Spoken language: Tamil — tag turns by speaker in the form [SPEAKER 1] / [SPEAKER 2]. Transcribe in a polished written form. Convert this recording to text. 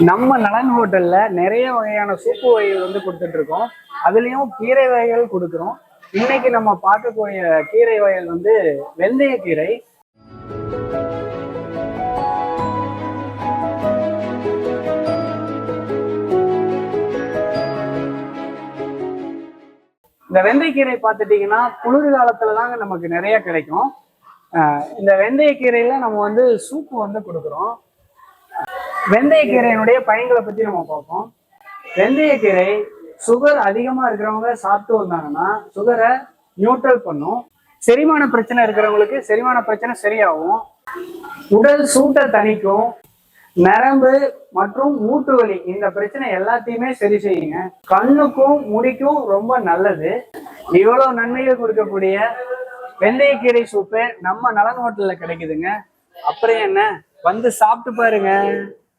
[SPEAKER 1] நம்ம நலன் ஹோட்டல்ல நிறைய வகையான சூப்பு வகைகள் வந்து கொடுத்துட்டு இருக்கோம். அதுலயும் கீரை வகைகள் கொடுக்குறோம். இன்னைக்கு நம்ம பார்க்கக்கூடிய கீரை வகைகள் வந்து வெந்தய கீரை. இந்த வெந்தயக்கீரை பார்த்துட்டீங்கன்னா குளிர் காலத்துல தாங்க நமக்கு நிறைய கிடைக்கும். இந்த வெந்தயக்கீரையில நம்ம வந்து சூப்பு வந்து கொடுக்குறோம். வெந்தயக்கீரையினுடைய பயன்களை பத்தி நம்ம பார்ப்போம். வெந்தயக்கீரை சுகர் அதிகமா இருக்கிறவங்க சாப்பிட்டு வந்தாங்கன்னா சுகரை நியூட்ரல் பண்ணும். செரிமான பிரச்சனை இருக்கிறவங்களுக்கு செரிமான பிரச்சனை சரியாகும். உடல் சூட்டை தணிக்கும். நரம்பு மற்றும் மூட்டு வலி இந்த பிரச்சனை எல்லாத்தையுமே சரி செய்யுங்க. கண்ணுக்கும் முடிக்கும் ரொம்ப நல்லது. இவ்வளவு நன்மைகள் கொடுக்கக்கூடிய வெந்தயக்கீரை சூப்பு நம்ம நலன் ஹோட்டல்ல கிடைக்குதுங்க. அப்புறம் என்ன, வந்து சாப்பிட்டு பாருங்க.